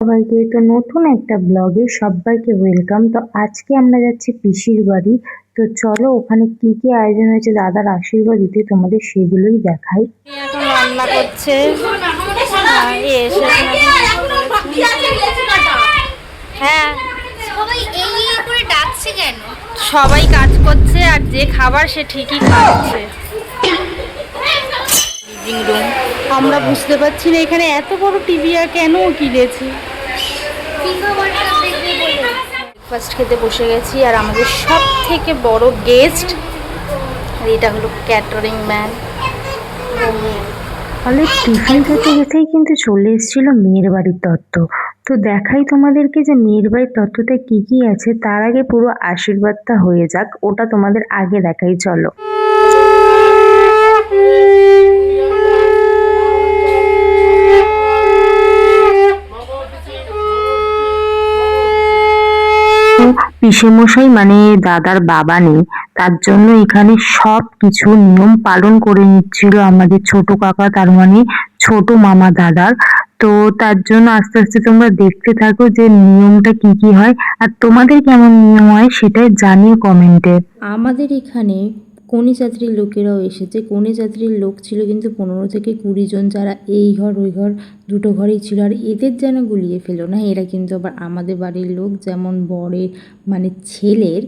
সবাইকে তো নতুন একটা ব্লগে সবাইকে ওয়েলকাম। তো আজকে আমরা যাচ্ছি পিসির বাড়ি। তো চলো ওখানে কি কি আয়োজন হয়েছে দাদার আশীর্বাদ দিতে তোমাদের সেগুলোই দেখাই। এখন রান্না করছে। হ্যাঁ, সবাই কাজ করছে আর যে খাবার সে ঠিকই খাচ্ছে। লিভিং রুম আমরা বুঝতে পারছি না এখানে এত বড় টিভি আর কেন কিনেছি। ব্রেকফাস্ট খেতে বসে গেছি আর আমাদের সব থেকে বড় গেস্ট এটা হলো ক্যাটারিং ম্যান। ফলে টিফিন খেতে খেতেই কিন্তু চলে এসেছিল মেয়ের বাড়ির তত্ত্ব। তো দেখাই তোমাদেরকে যে মেয়ের বাড়ির তত্ত্বটা কি কি আছে। তার আগে পুরো আশীর্বাদটা হয়ে যাক, ওটা তোমাদের আগে দেখাই চলো। পিসেমশাই মানে দাদার বাবা নেই, তার জন্য এখানে সব কিছু নিয়ম পালন করে নিচ্ছিল আমাদের ছোট কাকা, তার মানে ছোট মামা দাদার। তো তার জন্য আস্তে আস্তে তোমরা দেখতে থাকো যে নিয়মটা কি কি হয়, আর তোমাদের কেমন নিয়ম হয় সেটাই জানিও কমেন্টে। আমাদের এখানে কনে যাত্রীর লোকেরাও এসেছে। কনে যাত্রীর লোক ছিল কিন্তু 15 থেকে 20 জন, যারা এই ঘর ওই ঘর দুটো ঘরেই ছিল। আর এদের যেন গুলিয়ে ফেলো না, এরা কিন্তু আবার আমাদের বাড়ির লোক, যেমন বরের মানে ছেলের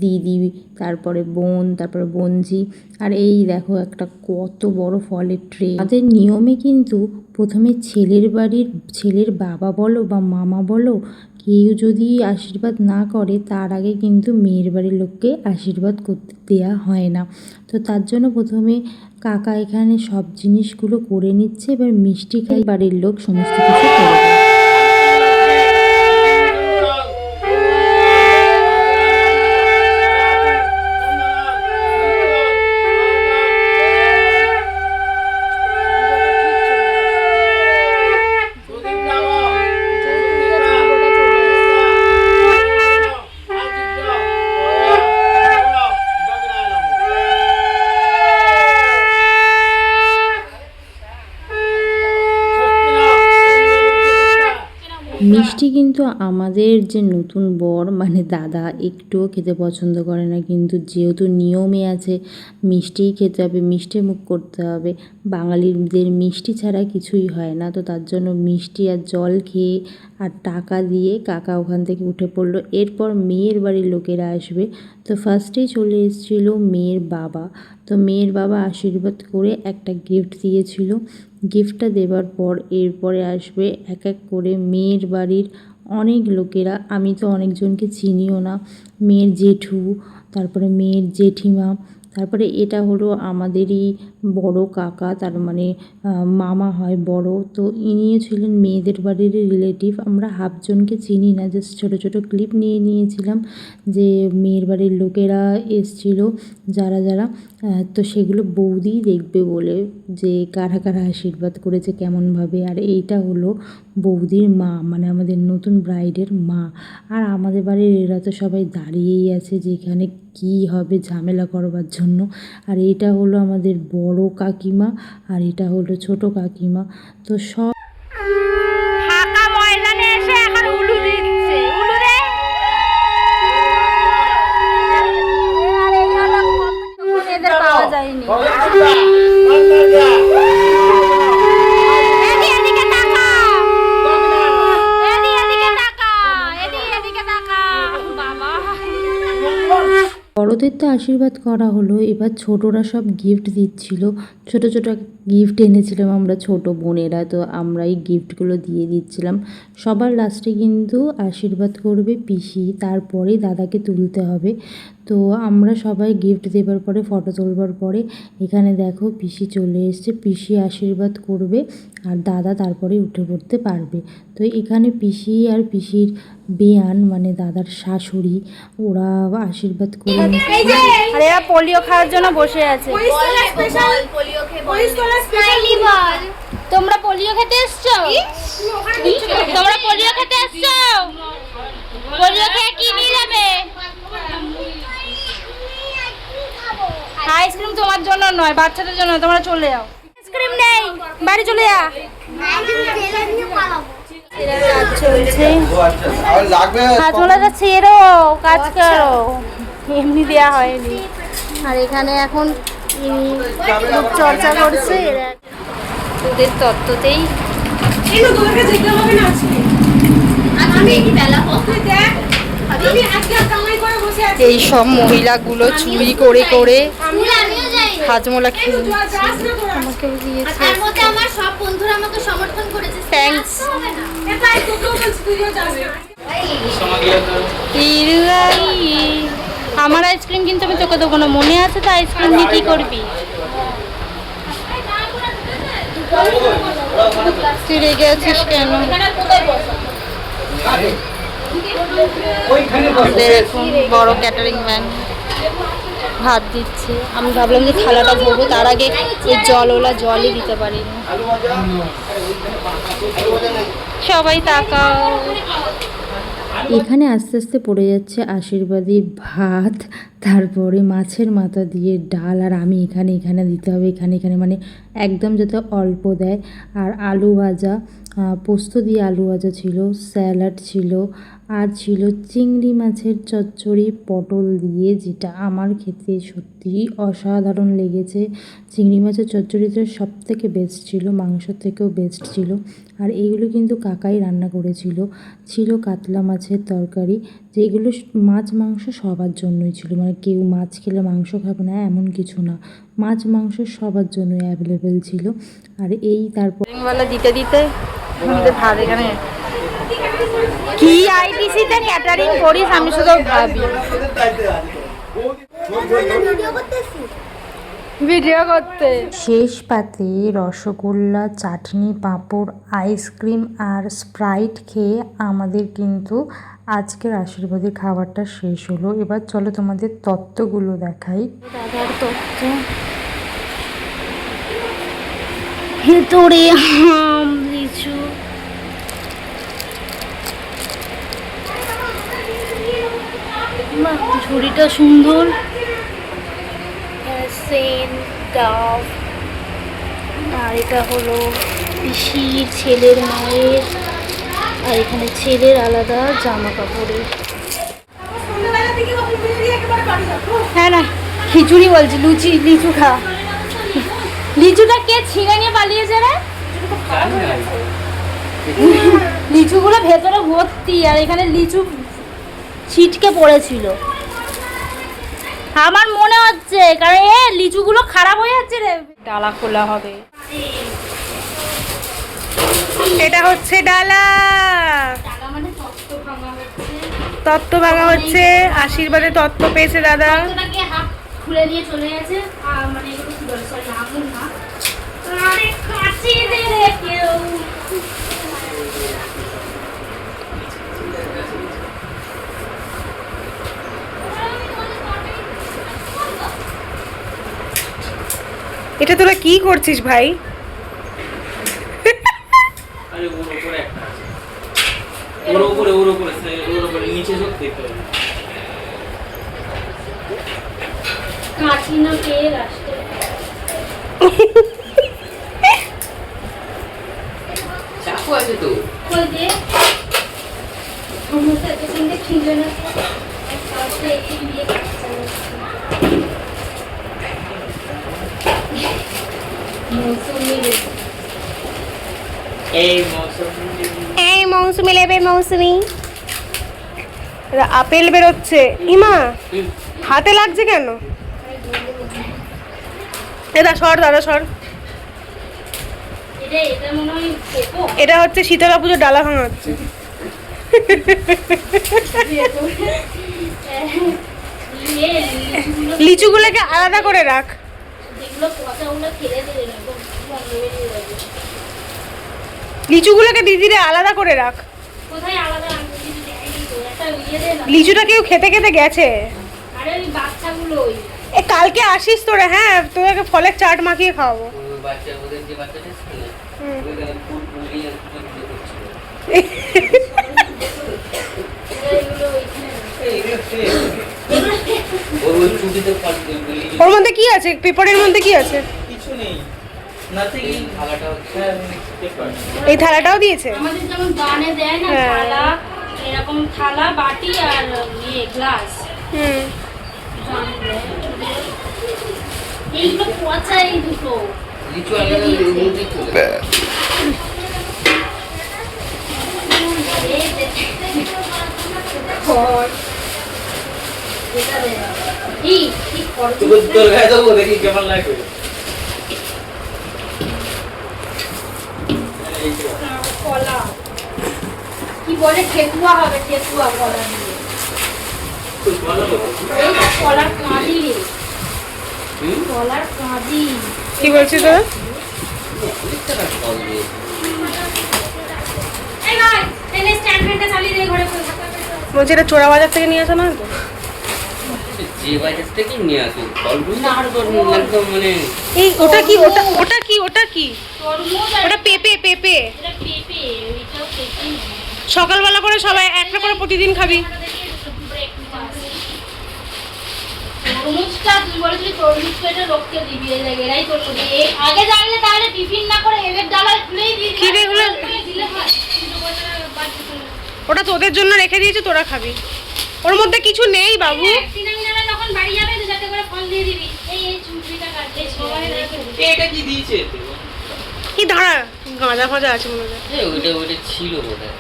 দিদি, তারপরে বোন, তারপরে বোনঝি। আর এই দেখো একটা কত বড় ফলের ট্রে। তাদের নিয়মে কিন্তু প্রথমে ছেলের বাবা বলো বা মামা বলো, কেউ যদি আশীর্বাদ না করে তার আগে কিন্তু মেয়ের বাড়ির লোককে আশীর্বাদ করতে দেওয়া হয় না। তো তার জন্য প্রথমে কাকা এখানে সব জিনিসগুলো করে নিচ্ছে, এবার মিষ্টি খাই বাড়ির লোক সমস্ত কিছু করে দেয়। মিষ্টি কিন্তু আমাদের যে নতুন বর মানে দাদা একটুও খেতে পছন্দ করে না, কিন্তু যেহেতু নিয়মে আছে মিষ্টিই খেতে হবে, মিষ্টি মুখ করতে হবে। বাঙালিদের মিষ্টি ছাড়া কিছুই হয় না। তো তার জন্য মিষ্টি আর জল খেয়ে আর টাকা দিয়ে কাকা ওখান থেকে উঠে পড়লো। এরপর মেয়ের বাড়ির লোকেরা আসবে। তো ফার্স্টেই চলে এসেছিলো মেয়ের বাবা। তো মেয়ের বাবা আশীর্বাদ করে একটা গিফট দিয়েছিল। গিফটটা দেওয়ার পর এরপরে আসবে এক এক করে মেয়ের বাড়ির অনেক লোকেরা। আমি তো অনেকজনকে চিনিও না। মেয়ের জেঠু, তারপরে মেয়ের জেঠিমা, তারপরে এটা হলো আমাদেরই বড় কাকা, তার মানে মামা হয় বড়। তো ইনিও ছিলেন মেয়েদের বাড়ির রিলেটিভ। আমরা হাফজনকে চিনি না, জাস্ট ছোটো ছোটো ক্লিপ নিয়ে নিয়েছিলাম যে মেয়ের বাড়ির লোকেরা এসছিল যারা যারা। তো সেগুলো বৌদি দেখবে বলে যে কারা কারা আশীর্বাদ করেছে কেমনভাবে। আর এইটা হলো বৌদির মা, মানে আমাদের নতুন ব্রাইডের মা। আর আমাদের বাড়ির এরা তো সবাই দাঁড়িয়েই আছে যে এখানে কী হবে ঝামেলা করবার জন্য। আর এটা হলো আমাদের বড় কাকিমা, আর এটা হলো ছোট কাকিমা। তো সব ফাঁকা ময়দানে এসে এখন উলু দিচ্ছে। উলু দে। এদের পাওয়া যায়নি। এদিকে তাকা। এদিকে তাকা। বাবা। বড়দের তো আশীর্বাদ করা হলো, এবার ছোটরা সব গিফট দিচ্ছিল। ছোট ছোট গিফট এনেছিলাম আমরা ছোট বোনেরা, তো আমরা এই গিফটগুলো দিয়ে দিচ্ছিলাম। সবার লাস্টে কিন্তু আশীর্বাদ করবে পিসি, তারপরে দাদাকে তুলতে হবে। তো আমরা সবাই গিফট দেবার পরে ফটো তোলবার পরে এখানে দেখো পিসি চলে এসছে, পিসি আশীর্বাদ করবে আর দাদা তারপরে উঠে পড়তে পারবে। তো এখানে পিসি আর পিসির বেয়ান মানে দাদার শাশুড়ি, ওরা আশীর্বাদ করে আর এরা পোলিও খাওয়ার জন্য বসে আছে। তোমরা পোলিও খেতে এসছো? তোমরা পোলিও খেতে এসছো? পোলিও খেয়ে কি নিয়ে যাবে? আইসক্রিম তোমার জন্য নয়, বাচ্চাদের জন্য। তোমরা চলে যাও। আইসক্রিম নেই, বাড়ি চলে যা। এরা কাজ চলছে, হাজমোলাটা ছেড়ো, কাজ করো, এমনি দেওয়া হয়নি। আর এখানে এখন চর্চা করছে এরা ওদের তত্ত্বতেই। এই সব মহিলাগুলো চুরি করে করে হাজমোলা খেয়ে আমাকেও দিয়েছে। আমার সব বন্ধুরা আমাকে সমর্থন করেছে। থ্যাঙ্কস। আমার আইসক্রিম কিন্তু আমি তোকে দেবো না, মনে আছে তো? আইসক্রিম নিয়ে কি করবি? তুই রেগে আছিস কেন? এখন বড় ক্যাটারিং ম্যান ভাত দিচ্ছে। আমি ভাবলাম যে থালাটা ধরবো, তার আগে ওই জলওয়ালা জলই দিতে পারিনি। সবাই তাকাও। এখানে আস্তে আস্তে পড়ে যাচ্ছে আশীর্বাদী ভাত, তারপরে মাছের মাথা দিয়ে ডাল, আর আমি এখানে দিতে হবে, এখানে মানে একদম যাতে অল্প দেয়। আর আলু ভাজা, পোস্ত দিয়ে আলু ভাজা ছিল, স্যালাড ছিল, আর ছিল চিংড়ি মাছের চচ্চড়ি পটল দিয়ে, যেটা আমার খেতে সত্যি অসাধারণ লেগেছে। চিংড়ি মাছের চচ্চড়িটা সব থেকে বেস্ট ছিল, মাংসর থেকেও বেস্ট ছিল। আর এইগুলো কিন্তু কাকাই রান্না করেছিল। ছিল কাতলা মাছের তরকারি, যেগুলো মাছ মাংস সবার জন্যই ছিল, মানে কেউ মাছ খেলে মাংস খাবে না এমন কিছু না, মাছ মাংস সবার জন্যই অ্যাভেলেবেল ছিল। আর এই তারপর দিতে দিতে আমাদের ভাত এখানে কি আইটিসিতে ক্যাটারিং করিস, আমি শুধু ভাবি ভিডিও করতে। শেষ পাতে রসগোল্লা, চাটনি, পাঁপড়, আইসক্রিম আর স্প্রাইট খেয়ে আমাদের কিন্তু আজকের আশীর্বাদী খাবারটা শেষ হলো। এবার চলো তোমাদের তত্ত্বগুলো দেখাই। দাদার তত্ত্ব, ভেতরে আম, লিচু, ঝুড়িটা সুন্দর, ডাব, আর এটা হলো পিসির ছেলের মায়ের, আর এখানে ছেলের আলাদা জামা কাপড়ের। হ্যাঁ না, খিচুড়ি বলছি, লিচু খা। লিচুটা কে ছিঁড়ে নিয়ে পালিয়েছে রে? লিচুগুলো ভেতরে ভর্তি, আর এখানে লিচু ছিটকে পড়েছিল আমার মনে হচ্ছে, কারণ লিচুগুলো খারাপ হয়ে যাচ্ছে রে। ডালা খোলা হবে, এটা হচ্ছে ডালা, তত্ত্ব ভাঙা হচ্ছে। আশীর্বাদে তত্ত্ব পেয়েছে দাদা। খুলে দিয়ে চলে গেছে, আর মানে এগুলো কি বলে, সরি আগুন না, আরে কাছে দে রে কেউ। এটা তোরা কি করছিস ভাই? আরে ওর উপরে একটা আছে, ওর উপরে নিচে সব দেখতে হবে। কাছি না কে রাস্তে চাকু আছে তো, কই দে সমস্ত এত সুন্দর খিলে না কাছে এই দিয়ে কাটতে এই মৌসুমি লেবে, মৌসুমি আপেল বেরোচ্ছে। ইমা হাতে লাগছে কেন? এটা সর দাদা, সর। এটা মনে হয় এটা হচ্ছে শীতলা পুজোর ডালা ভাঙা হচ্ছে। লিচুগুলোকে আলাদা করে রাখ, লিচুগুলোকে দিদিরে আলাদা করে রাখ। কোথায় আলাদা একটা ইয়ে দে না। লিচুটা কেউ খেতে খেতে গেছে। আরে ওই বাচ্চাগুলোই এ কালকে আসিস তোরা, হ্যাঁ তোদেরকে ফলের চাট মাখিয়ে খাওয়াবো। ওই বাচ্চা, ওদের যে বাচ্চাটা ছিল ওইখানে ফুল দিয়ে করছিল। ওই ছুটিতে ওর মধ্যে কি আছে? পেপারের মধ্যে কি আছে? কিছু নেই, নাথিং। থালাটা হচ্ছে এই থালাটাও দিয়েছে। আমাদের যেমন গানে দেয় না হ্যাঁ। থালা, এরকম থালা বাটি আর গ্লাস হুম। এইগুলো পচা, এই দুটো তোর গায়ে দেবো, দেখি কেমন লাগবে। কলা কি বলে, ঠেকুয়া হবে, ঠেকুয়া কলা দিয়ে। এই তো কলার কাঁদি রে, কলার কাঁদি। কি বলছিস তো? এই ভাই, এনে স্ট্যান্ড ফ্যানটা চালিয়ে দিয়ে ঘরে বসে থাকো। বলছি এটা চোরা বাজার থেকে নিয়ে আসা না তো? যে বাজার থেকে নিয়ে আসি ফলগুলো একদম মানে এই ওটা কি, ওটা কি, ওটা কি? তরমুজ আর ওটা পেঁপে, পেঁপে। এটা পেঁপে, ওইটাও পেঁপে না। সকালবেলা করে সবাই একটা করে প্রতিদিন খাবি। তরমুজটা তুই বলেছিলি তরমুজটা এটা লোককে দিবি, এই জায়গায় এরাই তোর করবি। আগে জানলে তাহলে টিফিন না করে এদের ডালায় খুলেই দিয়ে কি রে এগুলো? দিলে হয়। কিন্তু বলে বাড়িতে চলে যাবে। ওটা তোদের জন্য রেখে দিয়েছে, তোরা খাবি। ওর মধ্যে কিছু নেই বাবু। একদিন আমি না যখন বাড়ি যাবে তো যাতে করে ফল দিয়ে দিবি। এই চুমড়িটা কাটতে সবাই রেখে দিবি। এটা কি দিয়েছে? কি দাঁড়া, গাঁজা ফাজা আছে মনে হয়। ওইটা ছিল বোধহয়।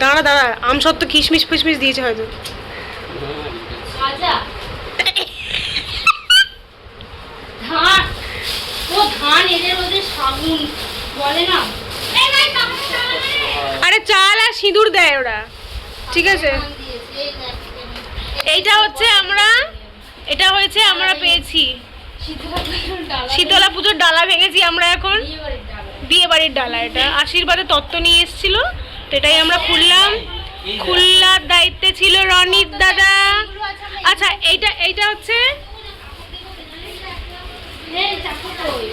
দাঁড়া দাঁড়া, আমসত্ত্ব কিশমিশ ফিশমিশ দিয়েছে হয়তো। আচ্ছা ধান, ও ধান এদের ওদের সাগুন বলে না। এই ভাই কাপড় চালা রে। আরে চাল আর সিঁদুর দেয় ওরা, ঠিক আছে। ধান দিয়েছে, এই দেখ। এইটা হচ্ছে এটা হয়েছে আমরা পেয়েছি। শীতলা পুজোর ডালা, শীতলা পুজোর ডালা ভেঙেছি আমরা এখন। বিয়ে বাড়ির ডালা। বিয়ে বাড়ির ডালা, এটা আশীর্বাদে তত্ত্ব নিয়ে এসেছিল, তো এটাই আমরা খুললাম। খুলনার দায়িত্বে ছিল রনির দাদা। আচ্ছা এইটা হচ্ছে এই চাকু কই?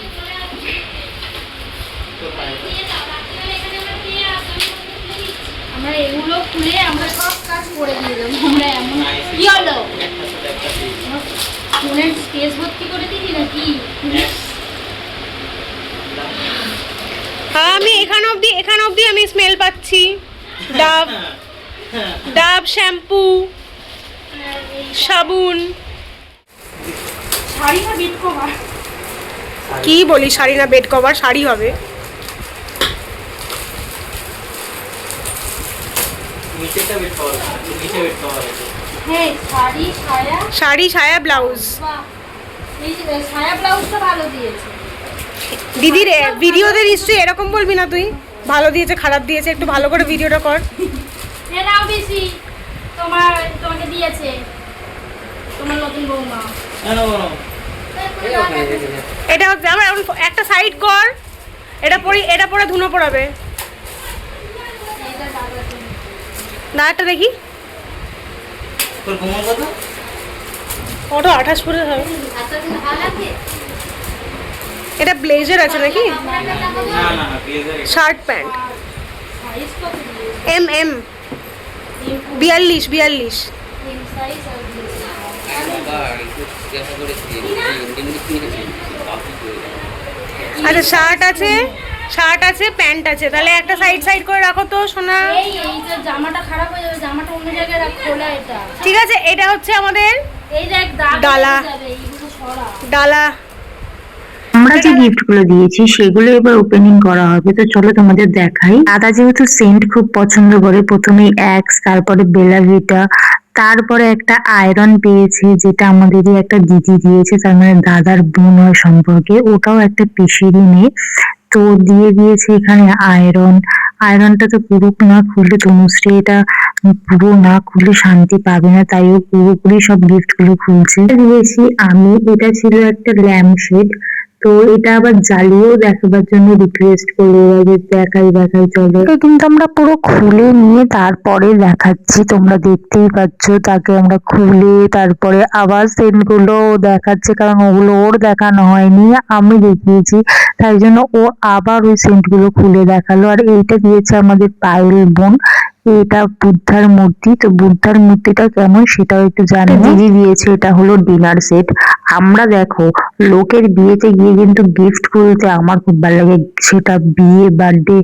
আমরা এগুলো খুলে আমরা সব কাজ করে দিয়ে দেবো। আমরা এমন কি হলো, ফোনের স্পেস ভর্তি করে দিবি নাকি? হ্যাঁ, আমি এখান অবধি আমি স্মেল পাচ্ছি। ডাব শ্যাম্পু, সাবুন। শাড়ি না বেড কভার? কি বলি, শাড়ি না বেড কভার? শাড়ি হবে। নিচেটা বেড কভার, নিচে বেড কভার আছে। হ্যাঁ, শাড়ি সায়া। শাড়ি সায়া ব্লাউজ। বাহ, এই যে সায়া ব্লাউজটা ভালো দিয়েছে। দিদি রে, ভিডিওতে নিশ্চয়ই এরকম বলবি না তুই, ভালো দিয়েছে খারাপ দিয়েছে, একটু ভালো করে ভিডিওটা কর। এ নাও বেশি, তোমাকে দিয়েছে তোমার নতুন বৌমা। এটা হচ্ছে আমার একটা সাইড কর, এটা পরে ধুনো পড়াবে। না একটা দেখি, তোর ঘুমার কথা? ওটা 28 পরে হবে। এটা ব্লেজার আছে নাকি? না ব্লেজার। শার্ট প্যান্ট সাইজ কত দিয়েছে? এম 42। তিন সাইজ আর দিয়েছে। আচ্ছা শার্ট আছে প্যান্ট আছে, তাহলে একটা সাইড করে রাখো তো সোনা। এই যে জামাটা খারাপ হয়ে যাবে, জামাটা অন্য জায়গায় রাখ, খোলা এটা। ঠিক আছে, এটা হচ্ছে আমাদের এই দেখ দাগ ডালা। লেগে যাবে, এইগুলো সরা। ডালা। আমরা যে গিফটগুলো দিয়েছি সেগুলো এবার ওপেনিং করা হবে, তো চলো তোমাদের দেখাই। দাদা যেহেতু সেন্ট খুব পছন্দ করে, প্রথমে অ্যাক্স, তারপরে বেলা ভিটা, তারপরে একটা আয়রন পেয়েছে যেটা আমাদেরই একটা দিদি দিয়েছে, তার মানে দাদার বোন হয় সম্পর্কে, ওটাও একটা পিসিরই মেয়ে। তো দিয়ে দিয়েছে এখানে আয়রনটা তো পুরো না খুললে তনুশ্রী এটা পুরো না খুললে শান্তি পাবে না, তাই ও পুরোপুরি সব গিফট গুলো খুলছে। দিয়েছি আমি, এটা ছিল একটা ল্যাম্প শেড, তো এটা আবার জ্বালিয়েও দেখাবার জন্য রিকোয়েস্ট করলো যে দেখাই চলো। এটা কিন্তু আমরা পুরো খুলে নিয়ে তারপরে দেখাচ্ছি, তোমরা দেখতেই পাচ্ছ। তাকে আমরা খুলে তারপরে আবার সেন্ট গুলো দেখাচ্ছে, কারণ ওগুলো ওর দেখানো হয়নি, আমি দেখিয়েছি, তাই জন্য ও আবার ওই সেন্ট গুলো খুলে দেখালো। আর এইটা দিয়েছে আমাদের পায়েল বোন, এটা বুদ্ধার মূর্তি, তো বুদ্ধার মূর্তিটা কেমন সেটাও একটু জানি। দিদি দিয়েছে, এটা হলো ডিনার সেট। আমরা দেখো লোকের বিয়েতে গিয়ে কিন্তু গিফট করতে আমার খুব ভালো লাগে, সেটা বিয়ে বার্থডে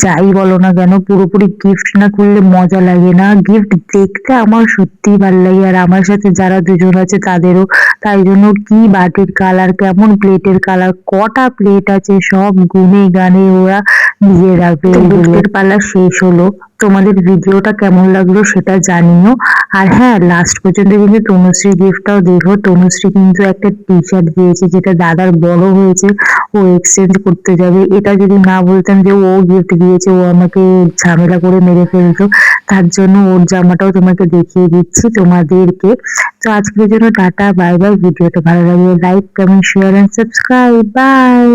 যাই বলো না কেন, পুরোপুরি গিফট না করলে মজা লাগে না। গিফট দেখতে আমার সত্যিই ভালো লাগে, আর আমার সাথে যারা দুজন আছে তাদেরও। তাই জন্য কি বাটির কালার, কেমন প্লেটের কালার, কটা প্লেট আছে সব গুনে গানে ওরা দিয়ে রাখবে। গিফটের পালা শেষ হলো। তোমাদের ভিডিওটা কেমন লাগলো সেটা জানিও। আর হ্যাঁ, লাস্ট পর্যন্ত কিন্তু তনুশ্রী গিফটটাও দেখো। তনুশ্রী কিন্তু একটা টি শার্ট দিয়েছে যেটা দাদার বড় হয়েছে, ও এক্সচেঞ্জ করতে যাবে। এটা যদি না বলতাম যে ও গিফট দিয়েছে, ও আমাকে ঝামেলা করে মেরে ফেলতো। তার জন্য ওর জামাটাও তোমাকে দেখিয়ে দিচ্ছি তোমাদেরকে। তো আজকের জন্য টাটা, বাই বাই। ভিডিওটা ভালো লাগলে like, comment, share and subscribe. By.